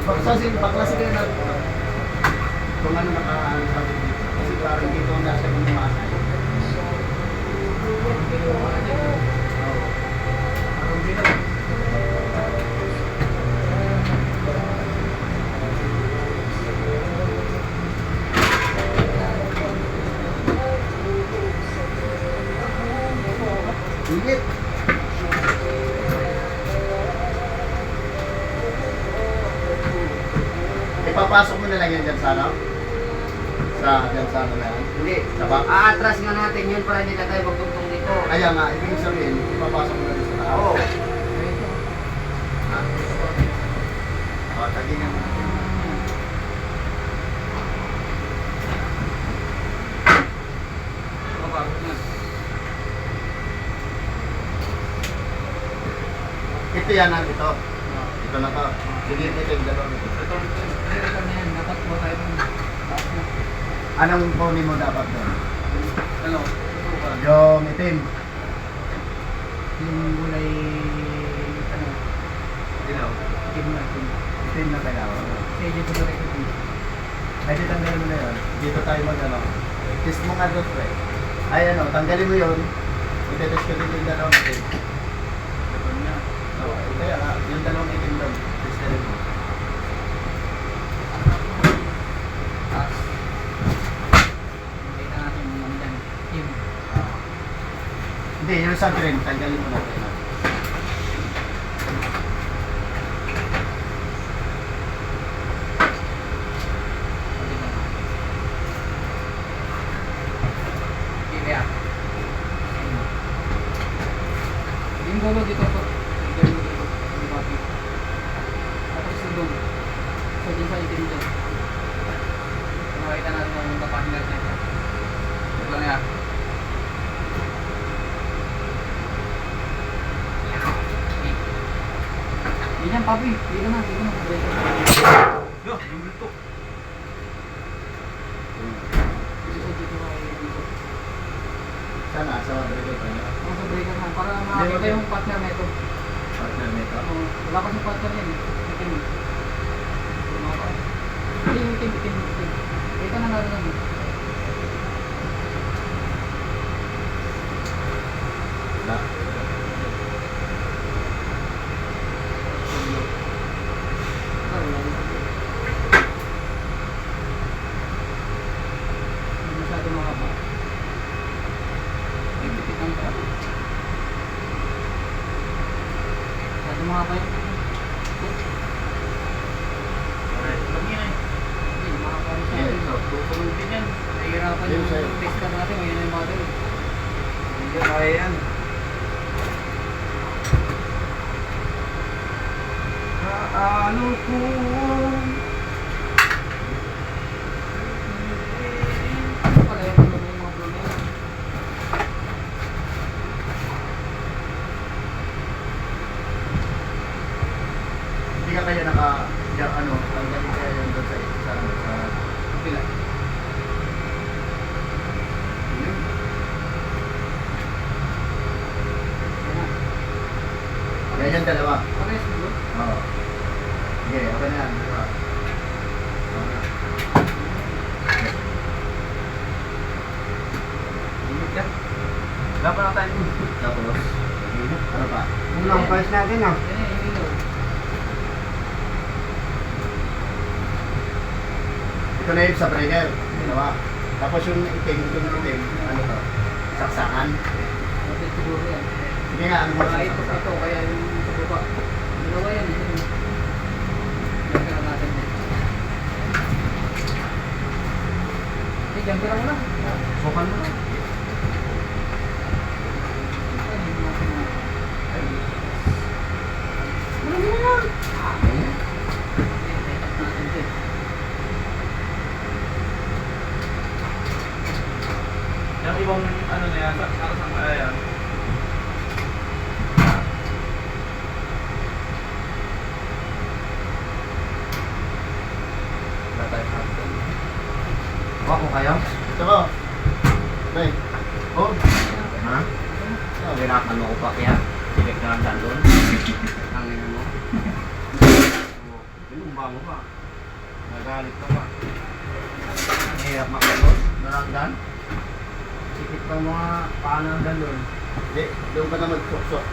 Baklase kayo na kung ano nakasabi dito. Kasi parang dito ang nasa kung umaasay. Init. Ipapasok mo na lang yan dyan sa ano? Dyan sa ano na yan? Hindi. Sa back? Aatras nga natin yun para hindi na tayo magtugtong dito. Kaya nga, ibig sabihin, ipapasok mo na dyan sa taas. Oo. Tagingan mo. Ito yan ang ito. Ito na to. Sige, ito yung dalawang ito. Anong pony mo dapat doon? Ano? Yung itim. Yung gulay, ano? Dilaw. Itim na, itim. Itim na kaya. Kasi dito sa rin itim. Ay, tanggalin mo na yun. Dito tayo mag ano. Test mo nga doon, pre. Ay, ano, tanggalin mo yun. Itetest ko dito yung dalawang itim. Oo, kaya nga, yung dalawang itim doon. Testin mo. Tapos, makita natin yung nandiyan. Itim. Hindi, yung sa green, tanggalin mo natin. Yung gulo dito po. Yung gulo dito. Yung papi. Tapos yung doon. So dyan sa itim dyan. Makita natin yung kapanggal na ito. Ito lang yan. Hindi yan papi. Dito na. Dito na. Yo, yung bulto. Dito na. Dito. Sana, sa breaker pa niya. Ang sa breaker na. Para makakita yung partner na ito. Partner nito. Wala kasi partner yan eh. Itim. Hindi yung itim. Ito na natin namin. Wala. Hindi masyado mahaba. Ipipitan ka. Masyado mahaba yun. Hindi, mahaba rin siya. Yes. Tutulog din yan. Nahihirapan Yes, sir. yung test natin. Ngayon yung model. Hindi kaya yan. Ano po? Ano pala yung mga problema? Hindi ka kaya ano, tanggalin kaya yan doon sa Pila. yun. Yan yung dalawa. Ano yung sulo? Oo. Sige, okay na yan. Dalawa. Okay na. Init ka? Dapat na tayo. Tapos, ano pa? Unang price natin ah. Yan yung ilaw. Ito na yun sa breaker. Dalawa. Tapos yung itim, ano to? Saksakan. Bakit siguro yan? Sige nga, ano mo Kaya ito, kaya yung sa baba. Dalawa yan. Diyan natin din. Diyan pera mo na. Sukan mo na. Yung ibang ano na yan, sa kaya yan. Huwag ko kayo? Ito ko. Bay. Oh. Ha? Hirapan mo ko pa kaya. Silip na lang doon. Ang ina mo. tumba mo pa. Nagalit ka pa. Mahirap makalot. Naranggan. Sikit pa mga paano ang dalon. Hindi, doon ka na mag-suksok.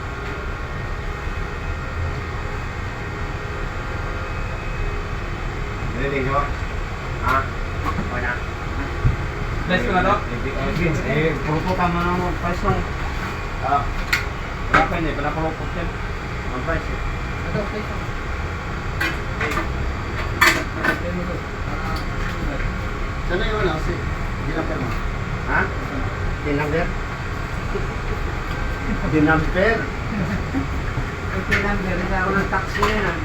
Narinig mo? Ha? Okay na. Nice ko na to? Puruputan mo na mo. Price lang. Ah, Wala pa yun eh. Pinapurupot yan. Ang price eh. Ito, place lang. Play mo to. sana yung ano, si Ginamper mo. Ha? Dinamper? Dinamper? Ay, dinamper. Hindi ako ng taxi yan.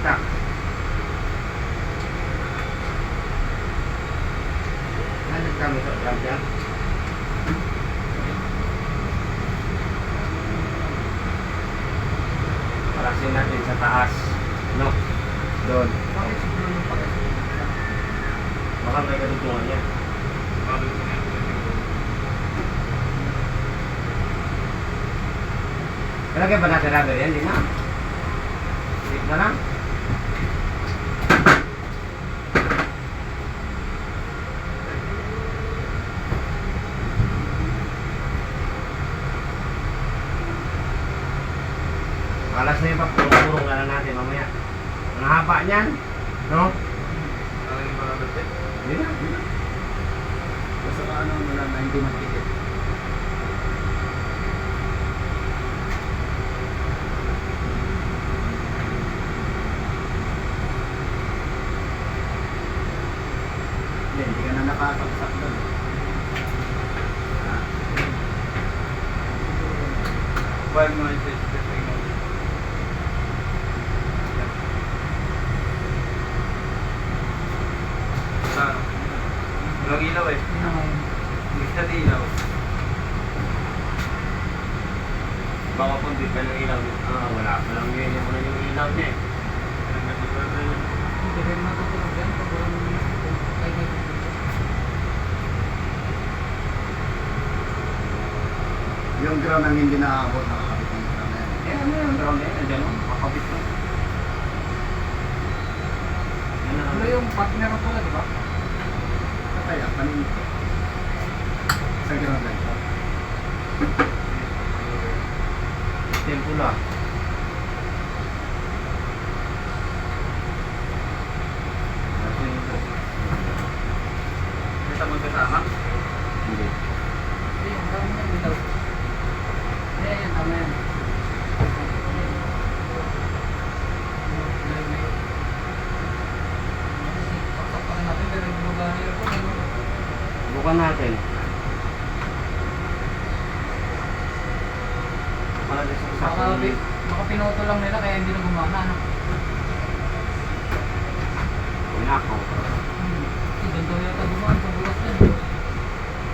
Tax. Nandiyan kami sa dinamper. Parasin natin sa taas. No? Doon. Bakit siguro yung pag- Baka may kadutungan yan. Talagyan ba natin rubber yan? Di na. Stick na lang. Alas na yung papurong na lang natin mamaya. Ang haba niyan. No? Ano yung mga dapat? Hindi na. Hindi na. Basta ka ano mo lang na hindi magtikit. Hindi ka na nakasaksak doon. Wag mo yung testing mo. Sa walang ilaw eh. Yun ang Hindi ka ilaw. Baka kung di pa ng ilaw. Wala. Walang yun mo na yung ilaw niya eh. hindi rin matutulog yan pag walang kay may Yung ground ang hindi nakaabot, nakakabit ng ground na yan. Eh, ano yung drone na yan? Diyan o. Makabit lang. Yan na. Ano yung partner ko pala, di ba? Kaya, panin ito. Sa ground lang ito. Tempo lang. Kita magkasama. Hindi. Hindi, ang tama niya, bitaw. Yan, tama yan. Paksakan natin, pero yung mga aircon, ano? Bukan natin. Para sa Baka pinoto lang nila kaya hindi na gumana, no? Huwag na ako.